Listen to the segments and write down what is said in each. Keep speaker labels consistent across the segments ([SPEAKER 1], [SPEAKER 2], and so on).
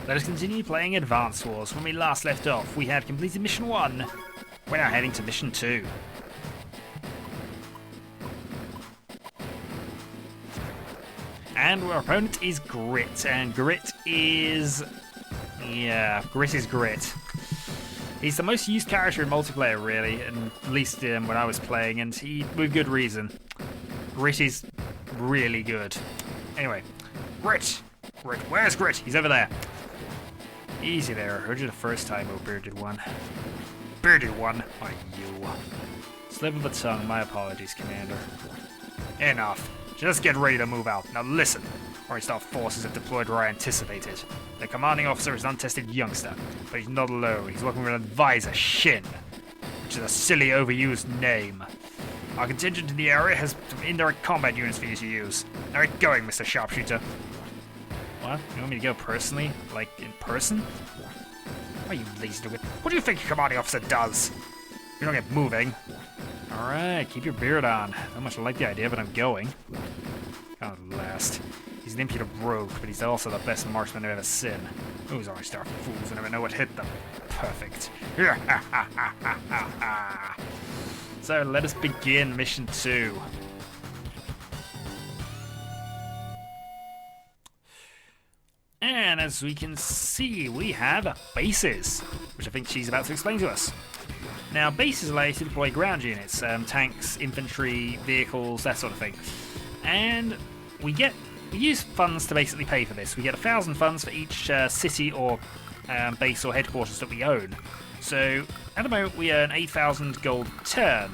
[SPEAKER 1] Let us continue playing Advance Wars. When we last left off, we had completed Mission 1. We're now heading to Mission 2. And our opponent is Grit, and Grit is... yeah, Grit is Grit. He's the most used character in multiplayer, really, and at least when I was playing, and with good reason. Grit is really good. Anyway, Grit! Grit, where's Grit? He's over there. Easy there, I heard you the first time, oh bearded one. Bearded one, are you? Slip of the tongue, my apologies, Commander. Enough. Just get ready to move out. Now listen. Our forces have deployed where I anticipated. The commanding officer is an untested youngster, but he's not alone. He's working with an advisor, Shin, which is a silly, overused name. Our contingent in the area has some indirect combat units for you to use. Now get going, Mr. Sharpshooter. What? You want me to go personally? Like, in person? Are you lazy to it? What do you think your commanding officer does? You don't get moving. Alright, keep your beard on. Not much like the idea, but I'm going. Can't last. He's an impudent rogue, but he's also the best marksman I've ever seen. Those R-star fools, I never know what hit them. Perfect. So, let us begin Mission 2. And as we can see, we have bases, which I think she's about to explain to us. Now, bases allow you to deploy ground units, tanks, infantry, vehicles, that sort of thing. And we use funds to basically pay for this. We get 1,000 funds for each city or base or headquarters that we own. So, at the moment, we earn 8,000 gold a turn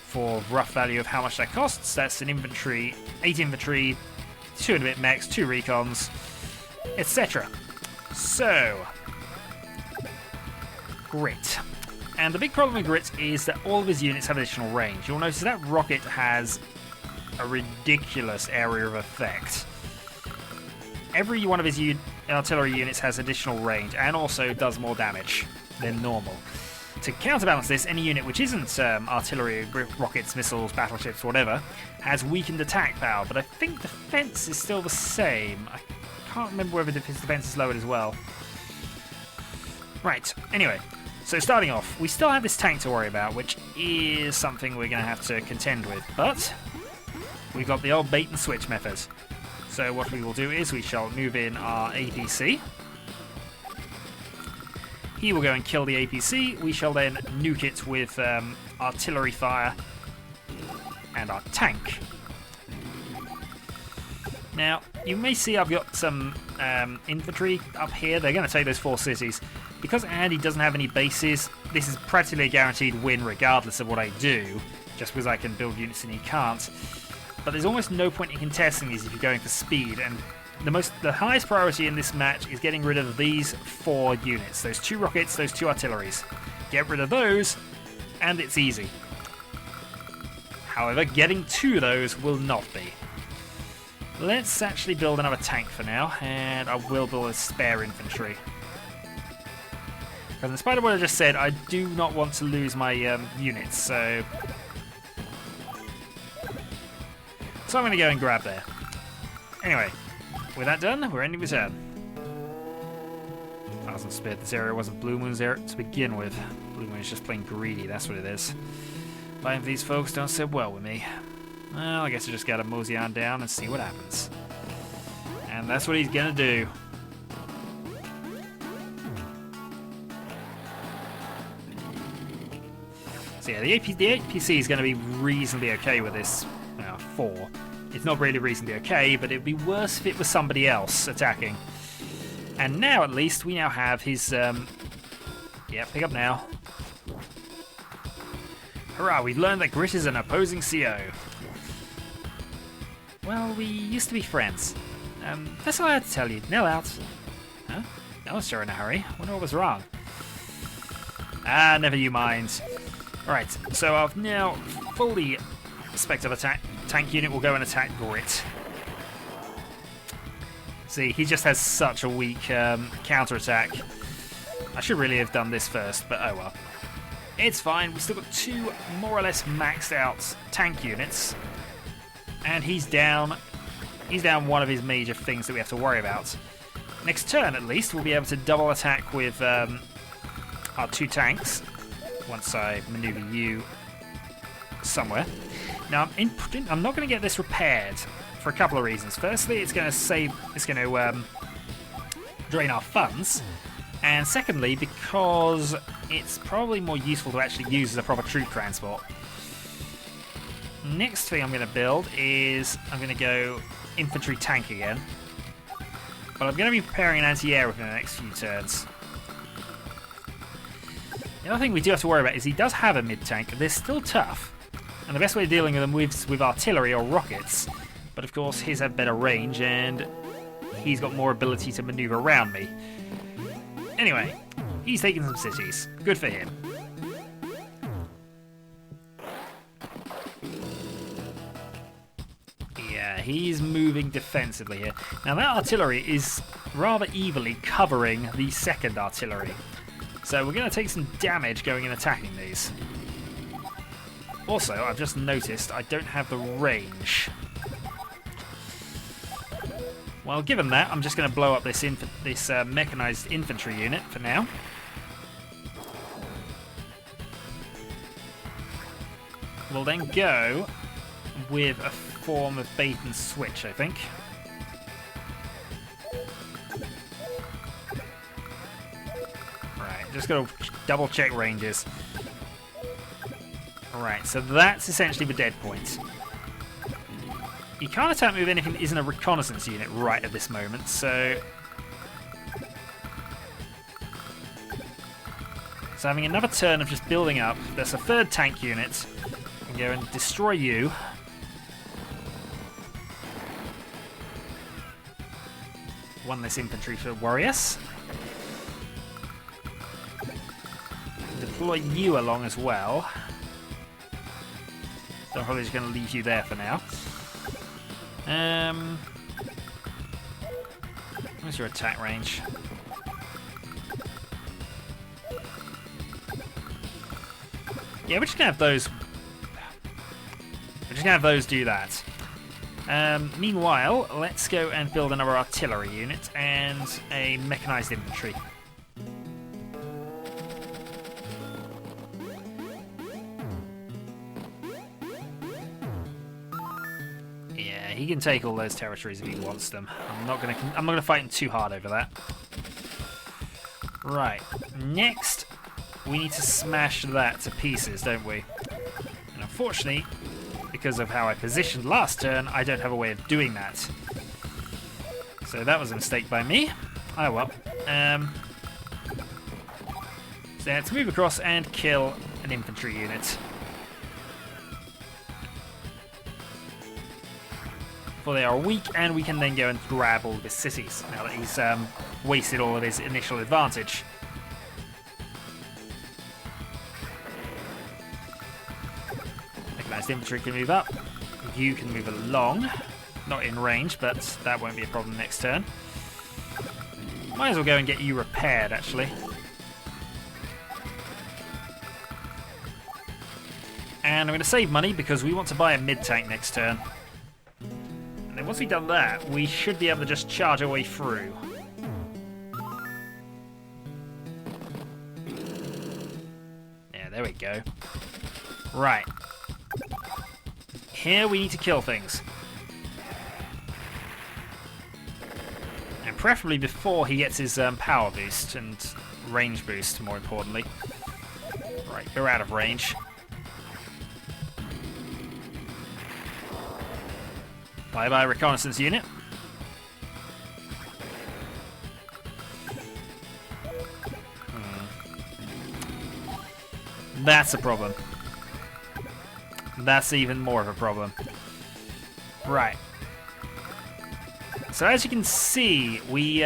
[SPEAKER 1] for rough value of how much that costs. That's an infantry, 8 infantry, 2 and a bit mechs, 2 recons, etc. So, Grit. And the big problem with Grit is that all of his units have additional range. You'll notice that rocket has a ridiculous area of effect. Every one of his artillery units has additional range and also does more damage than normal. To counterbalance this, any unit which isn't artillery, rockets, missiles, battleships, whatever, has weakened attack power, but I think defense is still the same. I can't remember whether his defense is lowered as well. Right, anyway. So starting off, we still have this tank to worry about, which is something we're going to have to contend with, but we've got the old bait and switch method. So what we will do is we shall move in our APC. He will go and kill the APC. We shall then nuke it with artillery fire and our tank. Now, you may see I've got some infantry up here. They're going to take those 4 cities. Because Andy doesn't have any bases, this is practically a guaranteed win regardless of what I do, just because I can build units and he can't. But there's almost no point in contesting these if you're going for speed, and the highest priority in this match is getting rid of these 4 units. Those 2 rockets, those 2 artilleries. Get rid of those, and it's easy. However, getting to those will not be. Let's actually build another tank for now, and I will build a spare infantry. Because in spite of what I just said, I do not want to lose my units, so I'm going to go and grab there. Anyway, with that done, we're ending the turn. I wasn't spared this area, it wasn't Blue Moon's area to begin with. Blue Moon is just plain greedy, that's what it is. Fighting for these folks don't sit well with me. Well, I guess I just got to mosey on down and see what happens. And that's what he's going to do. So yeah, the APC is going to be reasonably okay with this 4. It's not really reasonably okay, but it would be worse if it was somebody else attacking. And now, at least, we now have his... yeah, pick up now. Hurrah, we've learned that Grit is an opposing CO. Well, we used to be friends. That's all I had to tell you. Nail out. Huh? I was sure in a hurry. Wonder what was wrong. Ah, never you mind. Right, so I've now fully spec'd up a tank unit will go and attack Grit. See, he just has such a weak counter-attack. I should really have done this first, but oh well. It's fine, we've still got 2 more or less maxed out tank units. And he's down one of his major things that we have to worry about. next turn, at least, we'll be able to double attack with our 2 tanks once I maneuver you somewhere. Now, I'm not going to get this repaired for a couple of reasons. Firstly, it's going to drain our funds, and secondly, because it's probably more useful to actually use as a proper troop transport. Next thing I'm going to build is I'm going to go infantry tank again, but I'm going to be preparing an anti-air within the next few turns. The other thing we do have to worry about is he does have a mid-tank. They're still tough, and the best way of dealing with them is with artillery or rockets, but of course his have better range and he's got more ability to maneuver around me. Anyway, he's taking some cities. Good for him. Yeah, he's moving defensively here. Now that artillery is rather evilly covering the second artillery. So we're going to take some damage going and attacking these. Also, I've just noticed I don't have the range. Well, given that, I'm just going to blow up this mechanized infantry unit for now. We'll then go with a form of bait and switch, I think. Right, just got to double check ranges. Right, so that's essentially the dead point. You can't attack me with anything that isn't a reconnaissance unit right at this moment, so having another turn of just building up. There's a 3rd tank unit. I can go and destroy you. One less infantry for Warriors. Deploy you along as well. So I'm probably just going to leave you there for now. What's your attack range? Yeah, we're just gonna have those. We're just gonna have those do that. Meanwhile, let's go and build another artillery unit and a mechanized infantry. He can take all those territories if he wants them. I'm not gonna fight him too hard over that. Right, next we need to smash that to pieces, don't we? And unfortunately, because of how I positioned last turn, I don't have a way of doing that. So that was a mistake by me. Oh well. So let's move across and kill an infantry unit. For they are weak, and we can then go and grab all of his cities now that he's wasted all of his initial advantage. Mechanized infantry can move up. You can move along. Not in range, but that won't be a problem next turn. Might as well go and get you repaired, actually. And I'm going to save money because we want to buy a mid-tank next turn. And then once we've done that, we should be able to just charge our way through. Yeah, there we go. Right. Here we need to kill things. And preferably before he gets his power boost and range boost, more importantly. Right, go out of range. Bye-bye, reconnaissance unit. That's a problem. That's even more of a problem. Right. So as you can see, we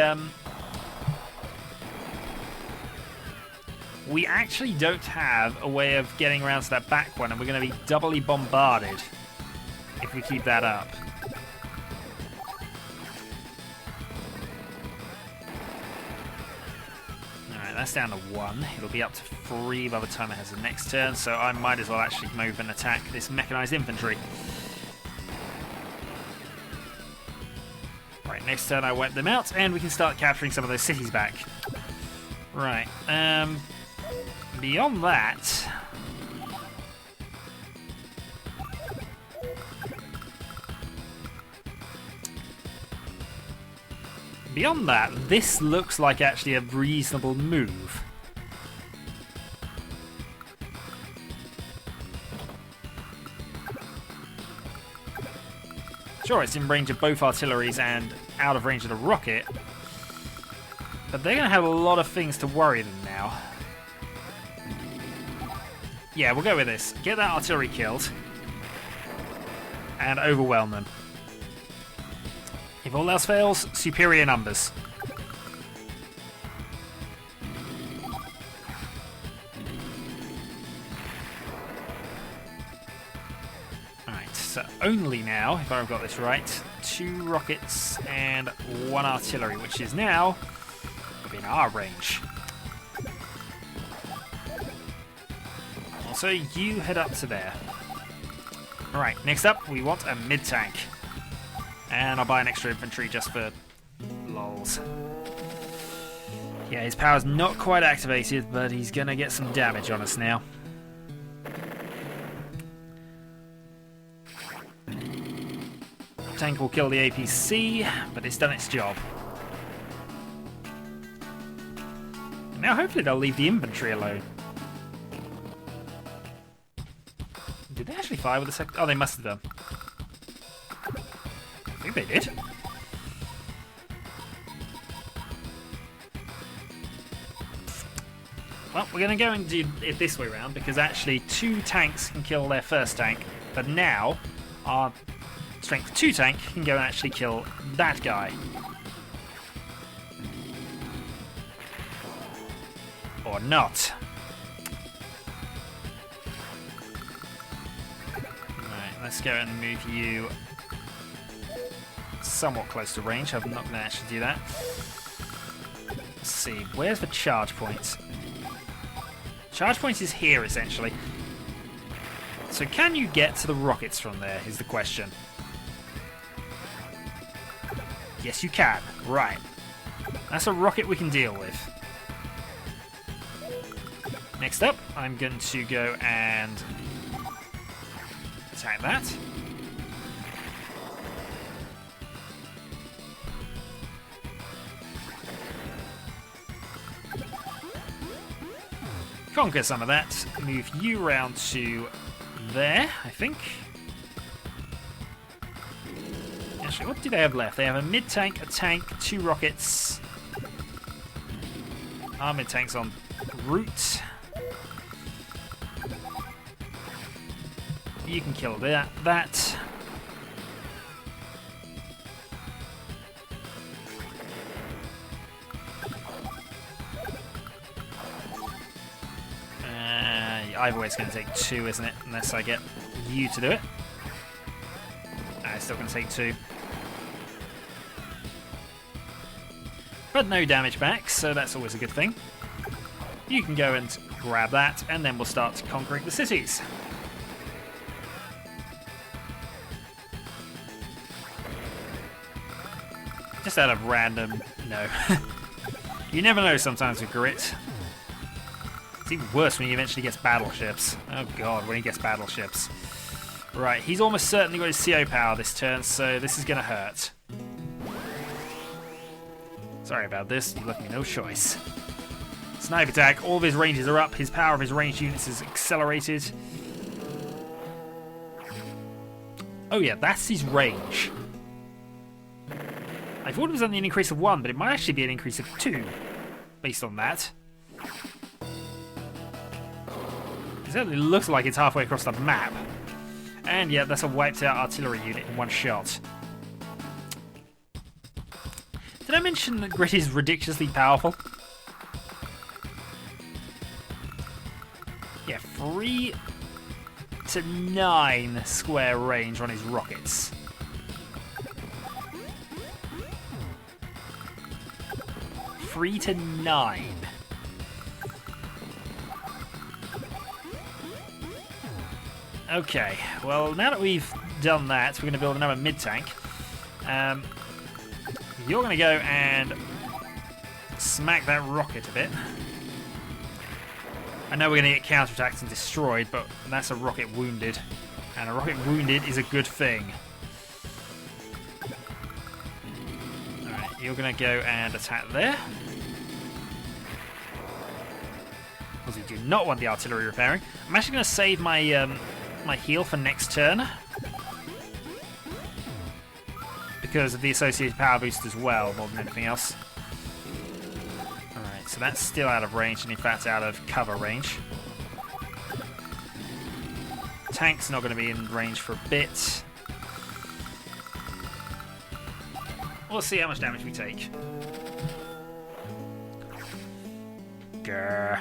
[SPEAKER 1] actually don't have a way of getting around to that back one, and we're going to be doubly bombarded if we keep that up. That's down to 1. It'll be up to 3 by the time it has the next turn, so I might as well actually move and attack this mechanized infantry. Right, Right, next turn I wipe them out, and we can start capturing some of those cities back. Right, beyond that... Beyond that, this looks like actually a reasonable move. Sure, it's in range of both artilleries and out of range of the rocket, but they're going to have a lot of things to worry them now. Yeah, we'll go with this. Get that artillery killed and overwhelm them. If all else fails, superior numbers. Alright, so only now, if I've got this right, 2 rockets and 1 artillery, which is now within our range. Also, you head up to there. Alright, next up, we want a mid-tank. And I'll buy an extra infantry just for lols. Yeah, his power's not quite activated, but he's gonna get some damage on us now. Tank will kill the APC, but it's done its job. And now hopefully they'll leave the infantry alone. Did they actually fire with the second? Oh, they must have done. I think they did. Well, we're going to go and do it this way round, because actually 2 tanks can kill their first tank, but now our strength 2 tank can go and actually kill that guy. Or not. Right, let's go and move you somewhat close to range. I'm not going to actually do that. Let's see, where's the charge point? Charge point is here, essentially. So can you get to the rockets from there, is the question. Yes, you can. Right. That's a rocket we can deal with. Next up, I'm going to go and attack that. Conquer some of that. Move you round to there, I think. Actually, what do they have left? They have a mid-tank, a tank, 2 rockets. Our mid-tank's en route. You can kill that. Either way, it's going to take 2, isn't it? Unless I get you to do it. It's still going to take 2. But no damage back, so that's always a good thing. You can go and grab that, and then we'll start conquering the cities. Just out of random... no. You never know sometimes with Grit. It's even worse when he eventually gets battleships. Oh god, when he gets battleships. Right, he's almost certainly got his CO power this turn, so this is going to hurt. Sorry about this, you left me no choice. Snipe attack, all of his ranges are up, his power of his ranged units is accelerated. Oh yeah, that's his range. I thought it was only an increase of 1, but it might actually be an increase of 2, based on that. It certainly looks like it's halfway across the map. And yeah, that's a wiped out artillery unit in 1 shot. Did I mention that Grit is ridiculously powerful? Yeah, 3 to 9 square range on his rockets. Three to 9. Okay, well, now that we've done that, we're going to build another mid-tank. You're going to go and smack that rocket a bit. I know we're going to get counterattacked and destroyed, but that's a rocket wounded. And a rocket wounded is a good thing. Alright, you're going to go and attack there. Because we do not want the artillery repairing. I'm actually going to save my my heal for next turn. Because of the associated power boost as well, more than anything else. Alright, so that's still out of range, and in fact out of cover range. Tank's not going to be in range for a bit. We'll see how much damage we take. Grr.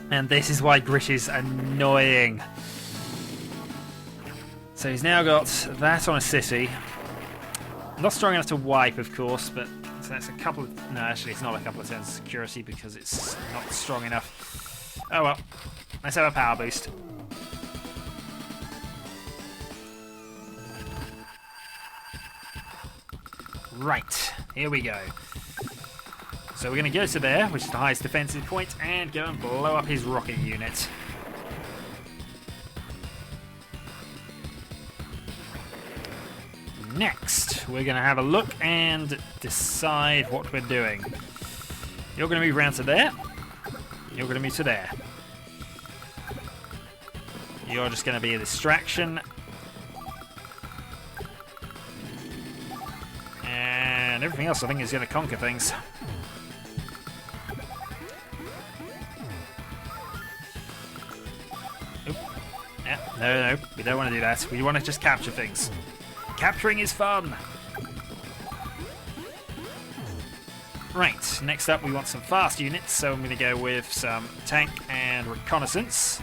[SPEAKER 1] And this is why Grit is annoying. So he's now got that on a city. Not strong enough to wipe, of course, but so that's a couple of... No, actually, it's not a couple of turns of security because it's not strong enough. Oh well. Let's have a power boost. Right, here we go. So we're going to go to there, which is the highest defensive point, and go and blow up his rocket unit. Next, we're going to have a look and decide what we're doing. You're going to move around to there. You're going to move to there. You're just going to be a distraction. And everything else I think is going to conquer things. No, we don't want to do that. We want to just capture things. Capturing is fun! Right, next up we want some fast units, so I'm going to go with some tank and reconnaissance.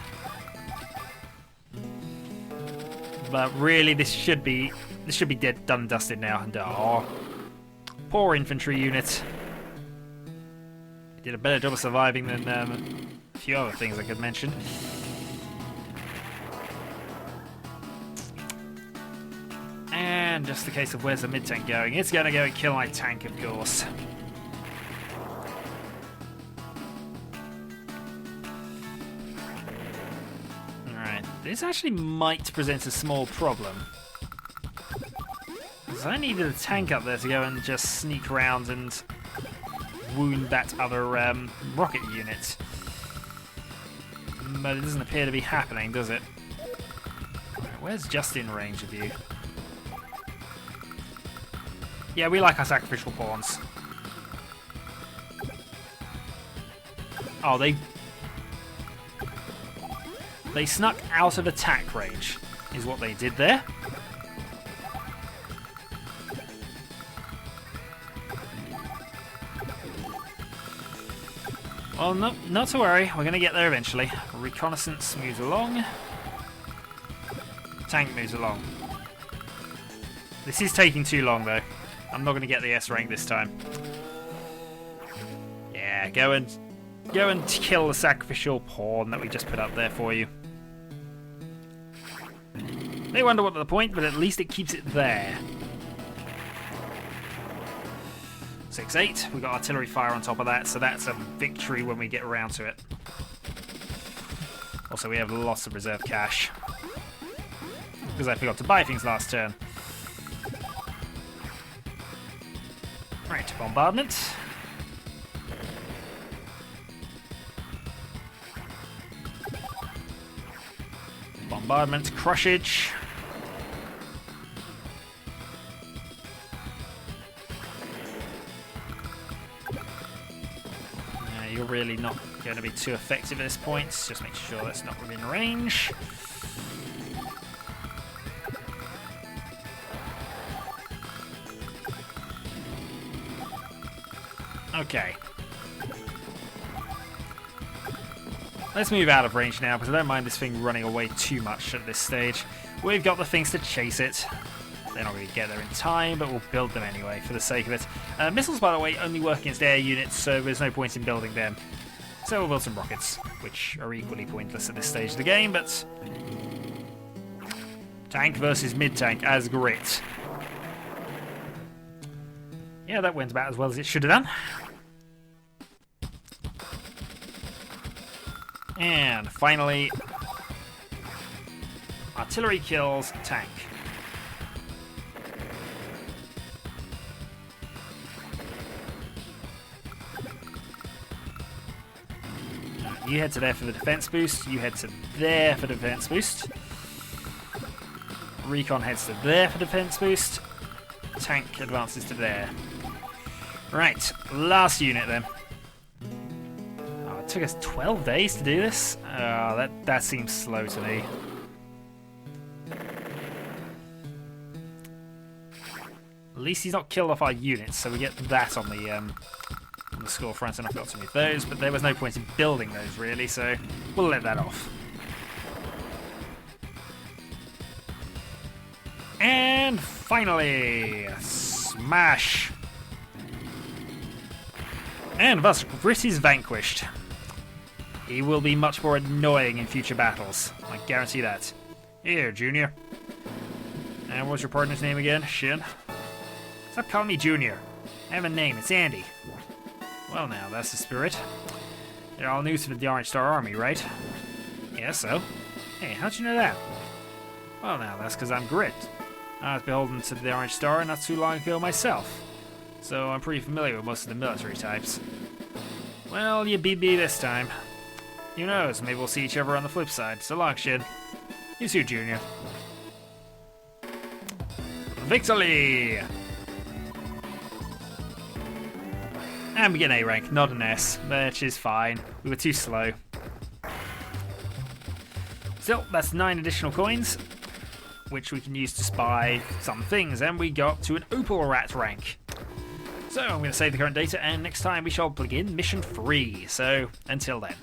[SPEAKER 1] But really, this should be dead, done and dusted now. And oh, poor infantry unit. Did a better job of surviving than a few other things I could mention. And just the case of where's the mid-tank going? It's going to go and kill my tank, of course. Alright, this actually might present a small problem. Because I needed a tank up there to go and just sneak around and wound that other rocket unit. But it doesn't appear to be happening, does it? Right, where's just in range of you? Yeah, we like our sacrificial pawns. Oh, they snuck out of attack range, is what they did there. Well, not to worry. We're going to get there eventually. Reconnaissance moves along. Tank moves along. This is taking too long, though. I'm not going to get the S rank this time. Yeah, go and kill the sacrificial pawn that we just put up there for you. They wonder what the point, but at least it keeps it there. 6-8. We got artillery fire on top of that, so that's a victory when we get around to it. Also, we have lots of reserve cash because I forgot to buy things last turn. Right, bombardment. Bombardment, crushage. You're really not going to be too effective at this point. Just make sure that's not within range. Okay. Let's move out of range now, because I don't mind this thing running away too much at this stage. We've got the things to chase it. They're not going to get there in time, but we'll build them anyway, for the sake of it. Missiles, by the way, only work against air units, so there's no point in building them. So we'll build some rockets, which are equally pointless at this stage of the game, but... Tank versus mid-tank as Grit. Yeah, that went about as well as it should have done. And finally, artillery kills tank. You head to there for the defense boost. You head to there for the defense boost. Recon heads to there for defense boost. Tank advances to there. Right, last unit then. Oh, it took us 12 days to do this? Oh, that seems slow to me. At least he's not killed off our units, so we get that on the score front, and I've got to move those, but there was no point in building those really, so we'll let that off. And finally, smash! And thus, Grit is vanquished. He will be much more annoying in future battles, I guarantee that. Here, Junior. And what's your partner's name again? Shin? Stop calling me Junior. I have a name, it's Andy. Well now, that's the spirit. You're all new to the Orange Star Army, right? Yeah, so. Hey, how'd you know that? Well now, that's because I'm Grit. I was beholden to the Orange Star not too long ago myself, so I'm pretty familiar with most of the military types. Well, you beat me this time. Who knows, maybe we'll see each other on the flip side. So long, Shin. You too, Junior. Victory! And we get an A rank, not an S, which is fine. We were too slow. Still, that's 9 additional coins, which we can use to spy some things, and we got to an Opal Rat rank. So I'm going to save the current data, and next time we shall begin Mission 3. So, until then.